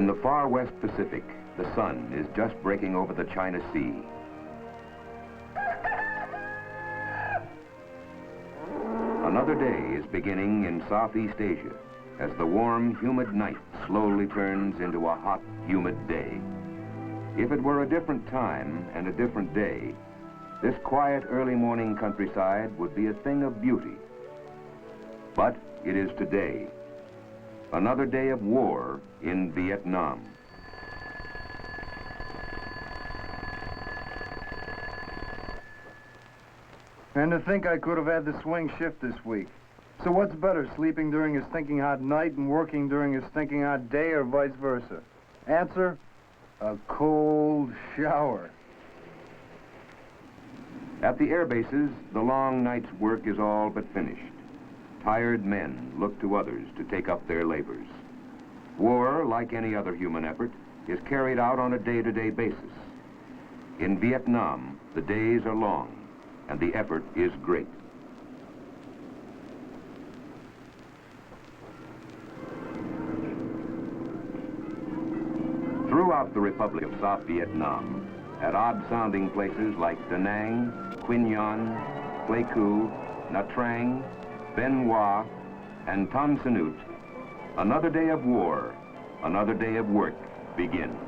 In the far West Pacific, the sun is just breaking over the China Sea. Another day is beginning in Southeast Asia as the warm, humid night slowly turns into a hot, humid day. If it were a different time and a different day, this quiet early morning countryside would be a thing of beauty. But it is today, another day of war in Vietnam. And to think I could have had the swing shift this week. So what's better, sleeping during a stinking hot night and working during a stinking hot day, or vice versa? Answer, a cold shower. At the air bases, the long night's work is all but finished. Tired men look to others to take up their labors. War, like any other human effort, is carried out on a day-to-day basis. In Vietnam, the days are long, and the effort is great. Throughout the Republic of South Vietnam, at odd-sounding places like Da Nang, Quy Nhon, Pleiku, Nha Trang, Bien Hoa, and Tan Son Nhut, another day of war, another day of work begins.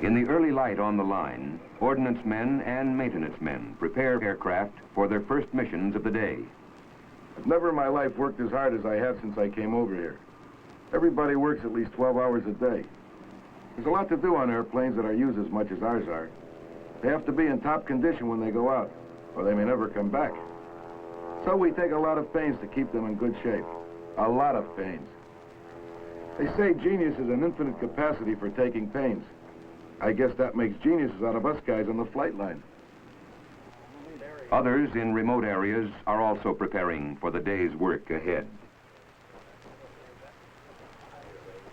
In the early light on the line, ordnance men and maintenance men prepare aircraft for their first missions of the day. I've never in my life worked as hard as I have since I came over here. Everybody works at least 12 hours a day. There's a lot to do on airplanes that are used as much as ours are. They have to be in top condition when they go out, or they may never come back. So we take a lot of pains to keep them in good shape. A lot of pains. They say genius is an infinite capacity for taking pains. I guess that makes geniuses out of us guys on the flight line. Others in remote areas are also preparing for the day's work ahead.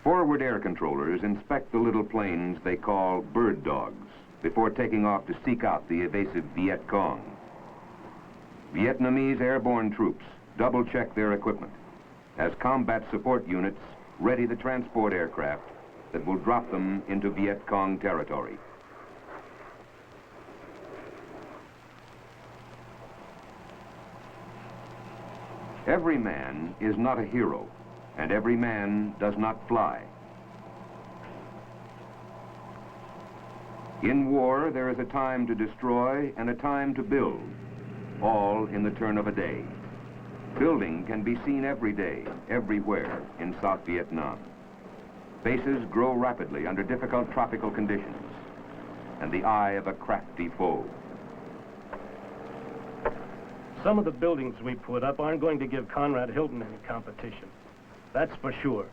Forward air controllers inspect the little planes they call bird dogs before taking off to seek out the evasive Vietcong. Vietnamese airborne troops double-check their equipment as combat support units ready the transport aircraft that will drop them into Vietcong territory. Every man is not a hero, and every man does not fly. In war, there is a time to destroy and a time to build, all in the turn of a day. Building can be seen every day, everywhere in South Vietnam. Bases grow rapidly under difficult tropical conditions, and the eye of a crafty foe. Some of the buildings we put up aren't going to give Conrad Hilton any competition. That's for sure.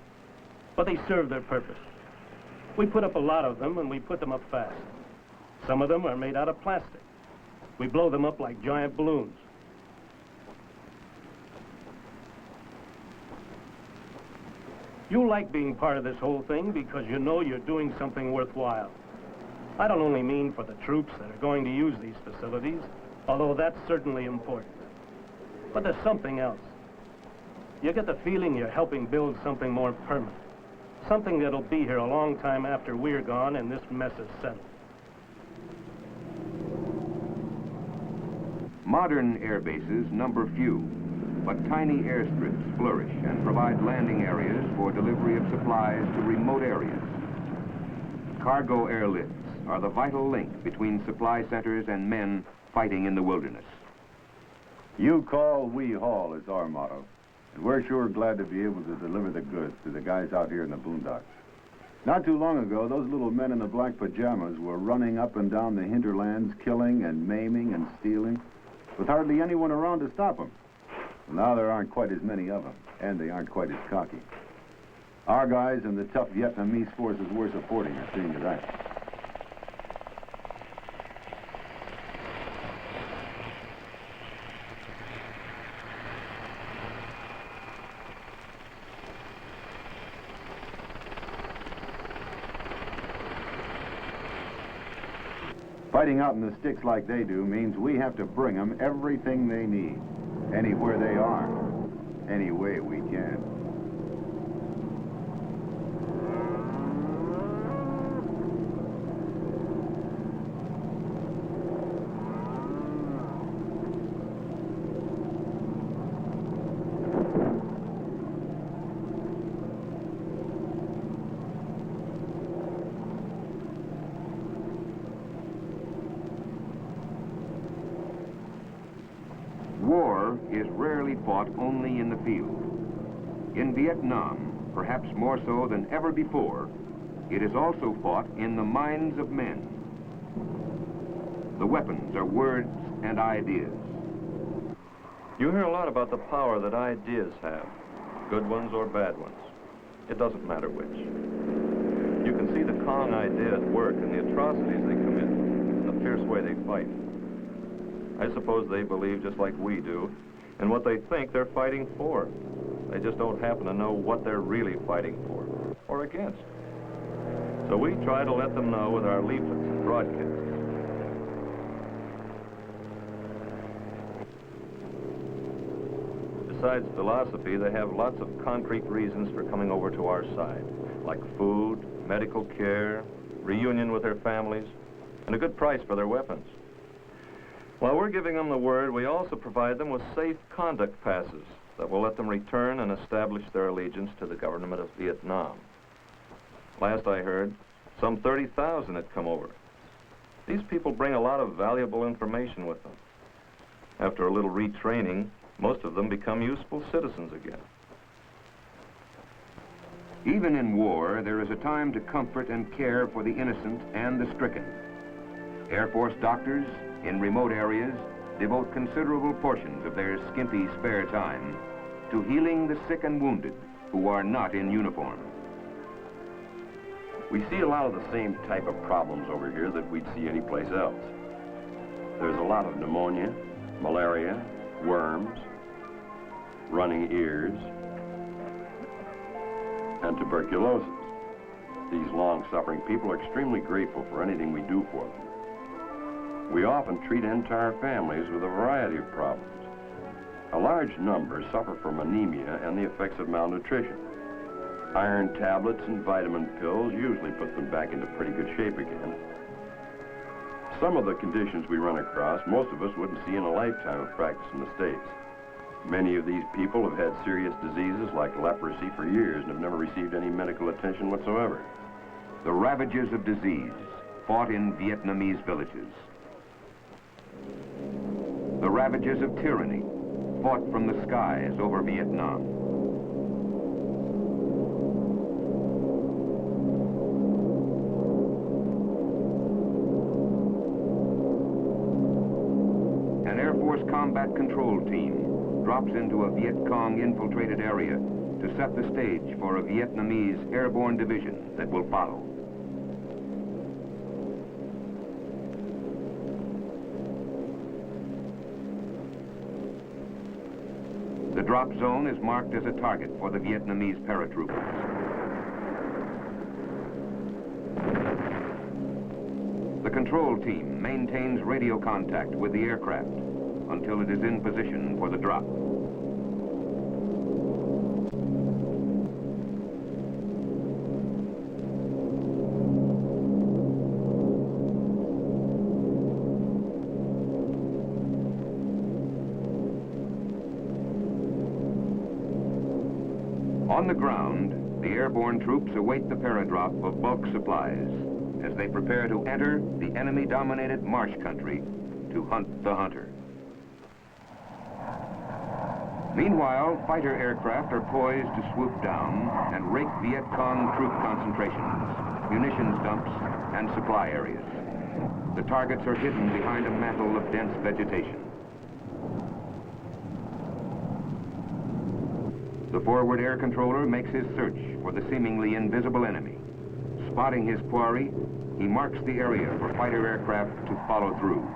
But they serve their purpose. We put up a lot of them, and we put them up fast. Some of them are made out of plastic. We blow them up like giant balloons. You like being part of this whole thing because you know you're doing something worthwhile. I don't only mean for the troops that are going to use these facilities, although that's certainly important. But there's something else. You get the feeling you're helping build something more permanent. Something that'll be here a long time after we're gone and this mess is settled. Modern air bases number few, but tiny airstrips flourish and provide landing areas for delivery of supplies to remote areas. Cargo airlifts are the vital link between supply centers and men fighting in the wilderness. You call, we haul is our motto. And we're sure glad to be able to deliver the goods to the guys out here in the boondocks. Not too long ago, those little men in the black pajamas were running up and down the hinterlands, killing and maiming and stealing, with hardly anyone around to stop them. Well, now there aren't quite as many of them, and they aren't quite as cocky. Our guys and the tough Vietnamese forces we're supporting are seeing to that. Fighting out in the sticks like they do means we have to bring them everything they need. anywhere they are, any way we can. War is rarely fought only in the field. In Vietnam, perhaps more so than ever before, it is also fought in the minds of men. The weapons are words and ideas. You hear a lot about the power that ideas have, good ones or bad ones. It doesn't matter which. You can see the Kong idea at work in the atrocities they commit, and the fierce way they fight. I suppose they believe, just like we do, in what they think they're fighting for. They just don't happen to know what they're really fighting for, or against. So we try to let them know with our leaflets and broadcasts. Besides philosophy, they have lots of concrete reasons for coming over to our side, like food, medical care, reunion with their families, and a good price for their weapons. While we're giving them the word, we also provide them with safe conduct passes that will let them return and establish their allegiance to the government of Vietnam. Last I heard, some 30,000 had come over. These people bring a lot of valuable information with them. After a little retraining, most of them become useful citizens again. Even in war, there is a time to comfort and care for the innocent and the stricken. Air Force doctors in remote areas devote considerable portions of their skimpy spare time to healing the sick and wounded who are not in uniform. We see a lot of the same type of problems over here that we'd see anyplace else. There's a lot of pneumonia, malaria, worms, running ears, and tuberculosis. These long-suffering people are extremely grateful for anything we do for them. We often treat entire families with a variety of problems. A large number suffer from anemia and the effects of malnutrition. Iron tablets and vitamin pills usually put them back into pretty good shape again. Some of the conditions we run across, most of us wouldn't see in a lifetime of practice in the States. Many of these people have had serious diseases like leprosy for years and have never received any medical attention whatsoever. The ravages of disease fought in Vietnamese villages. The ravages of tyranny fought from the skies over Vietnam. An Air Force combat control team drops into a Vietcong infiltrated area to set the stage for a Vietnamese airborne division that will follow. The drop zone is marked as a target for the Vietnamese paratroopers. The control team maintains radio contact with the aircraft until it is in position for the drop. On the ground, the airborne troops await the paradrop of bulk supplies as they prepare to enter the enemy-dominated marsh country to hunt the hunter. Meanwhile, fighter aircraft are poised to swoop down and rake Vietcong troop concentrations, munitions dumps, and supply areas. The targets are hidden behind a mantle of dense vegetation. The forward air controller makes his search for the seemingly invisible enemy. Spotting his quarry, he marks the area for fighter aircraft to follow through.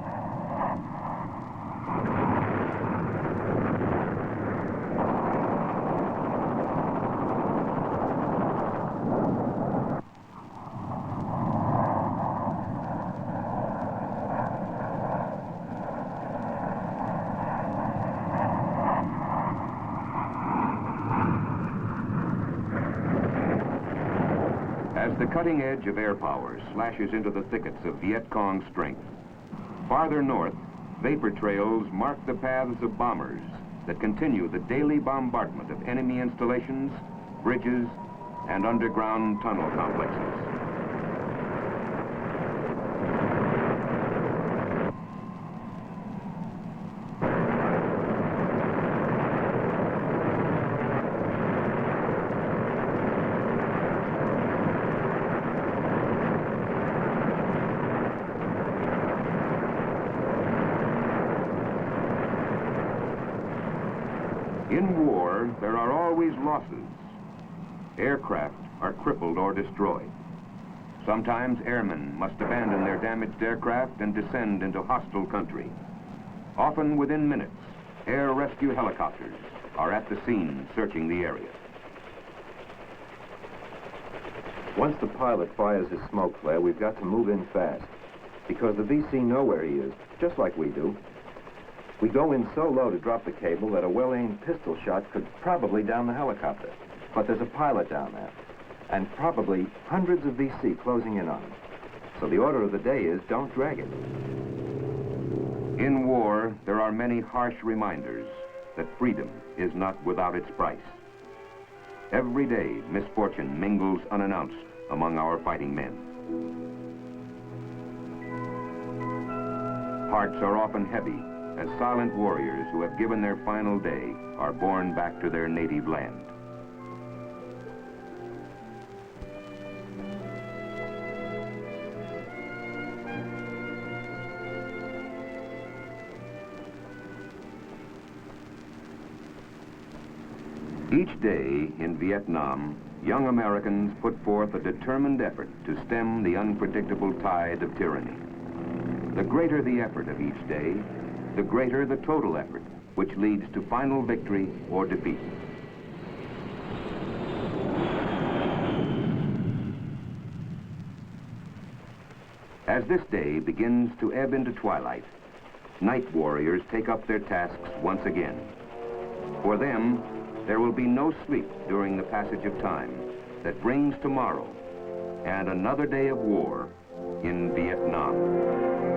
The cutting edge of air power slashes into the thickets of Vietcong strength. Farther north, vapor trails mark the paths of bombers that continue the daily bombardment of enemy installations, bridges, and underground tunnel complexes. In war, there are always losses. Aircraft are crippled or destroyed. Sometimes airmen must abandon their damaged aircraft and descend into hostile country. Often within minutes, air rescue helicopters are at the scene searching the area. Once the pilot fires his smoke flare, we've got to move in fast, because the VC know where he is, just like we do. We go in so low to drop the cable that a well-aimed pistol shot could probably down the helicopter. But there's a pilot down there, and probably hundreds of VC closing in on him. So the order of the day is, don't drag it. In war, there are many harsh reminders that freedom is not without its price. Every day, misfortune mingles unannounced among our fighting men. Hearts are often heavy as silent warriors who have given their final day are borne back to their native land. Each day in Vietnam, young Americans put forth a determined effort to stem the unpredictable tide of tyranny. The greater the effort of each day, the greater the total effort, which leads to final victory or defeat. As this day begins to ebb into twilight, night warriors take up their tasks once again. For them, there will be no sleep during the passage of time that brings tomorrow and another day of war in Vietnam.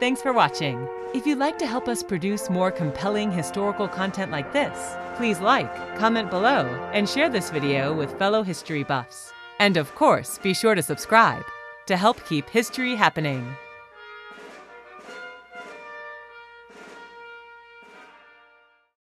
Thanks for watching. If you'd like to help us produce more compelling historical content like this, please like, comment below, and share this video with fellow history buffs. And of course, be sure to subscribe to help keep history happening.